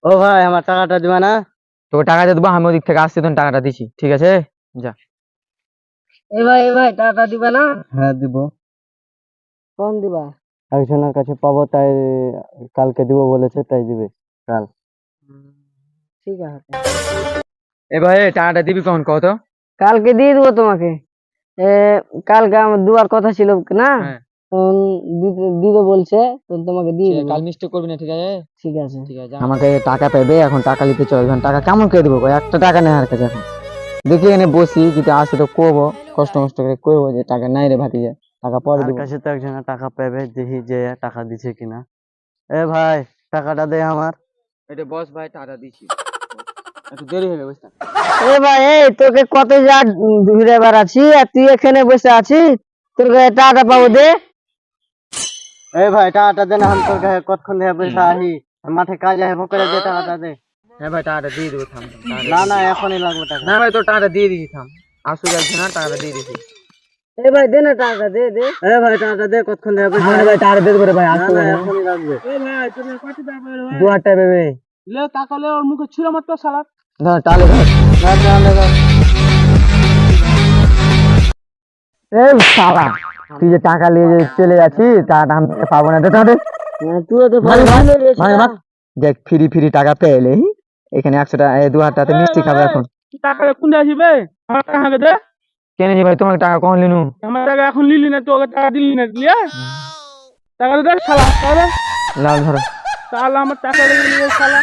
ও ভাই আমার টাকাটা দিবা না? তোকে টাকা দিয়ে দেবো, আমি ওদিক থেকে আসছি, তখন টাকাটা দিছি, ঠিক আছে? যা। এ ভাই টাকা দিবা না? হ্যাঁ দিব। কখন দিবা? একজনের কাছে পাবো তাই কালকে দিব বলেছে, তাই দিবে কাল। ঠিক আছে, এ ভাই টাকাটা দিবি কখন কত? কালকে দিয়ে দেবো তোমাকে। এ কালকে আমার দুয়ার কথা ছিল না, হ্যাঁ, তখন দিবে বলছে, তো তোমাকে দিয়ে দেবো। কাল মিস্টেক করবি না, ঠিক আছে? ঠিক আছে। ঠিক আছে, আমাকে টাকা পেবে, এখন টাকা নিতে চল, এখন টাকা কেমন করে দিবো? একটা টাকা নেই আর কাছে এখন। দেখি এখানে বসি, যদি আসে তো করবো, কষ্ট মষ্ট করে করবো, যে টাকা নাই রে ভাতিজা, টাকা পরে আর দিব। কাছে তো একজনের টাকা পাবে, দেখি যে টাকা দিছে কিনা। এ ভাই টাকাটা দে আমার। এটা বস ভাই, টাকা দিছি, একটু দেরি হবে বুঝতে। এ ভাই, এই তোকে কত যা ঘুরে বেড়াচ্ছি আর তুই এখানে বসে আছিস, তোকে টাকা পাবো দে। এ ভাই টাকাটা দে না, আমি তোর কাছে কতক্ষণ ধরে বসে আহি, মাঠে কাজ আছে করে দে টাকাটা দে। হ্যাঁ ভাই, টাকাটা দিয়ে দেবো, থাম। না না এখনই লাগবে টাকা। না ভাই, তোর টাকাটা দিয়ে দিবি, থাম। আসু যাচ্ছে না, টাকাটা দিয়ে দিবি। এ ভাই দে না টাকা, দে দে। এ ভাই টাকাটা দে, কতক্ষণ ধরে বসে হ্যাঁ আছি। ভাই, টাকাটা দিয়ে দেবো ভাই, না আসতে না হবে না। এখনই লাগবে। দু হাজার টাকা দেবে। লে টাকা লে, ওর মুখে ছিল মাত্র শালা। ধর তাহলে ধর। না তাহলে ধর। এই শালা, তুই যে টাকা নিয়ে যে চলে যাচ্ছিস, টাকাটা আমি পাবো না, দে তাহলে। তুইও তো ভাই, ভাই, ভালো লেগেছে ভাই, না? ভাই, দেখ ফ্রি ফ্রি টাকা পেলে এখানে 100 টাকা, 2 হাজার টাকাতে মিষ্টি খাবে এখন। টাকা কোন আসবে? আমার টাকা আমাকে দে। কেন জি ভাই, তোমার টাকা কখন লিনু? আমার টাকা এখন নিলি না, তোকে টাকা দিলি না, দিলি টাকা দে শালা, তাহলে লাল ধরো। তাহলে আমার টাকা লেগে নিয়ে শালা।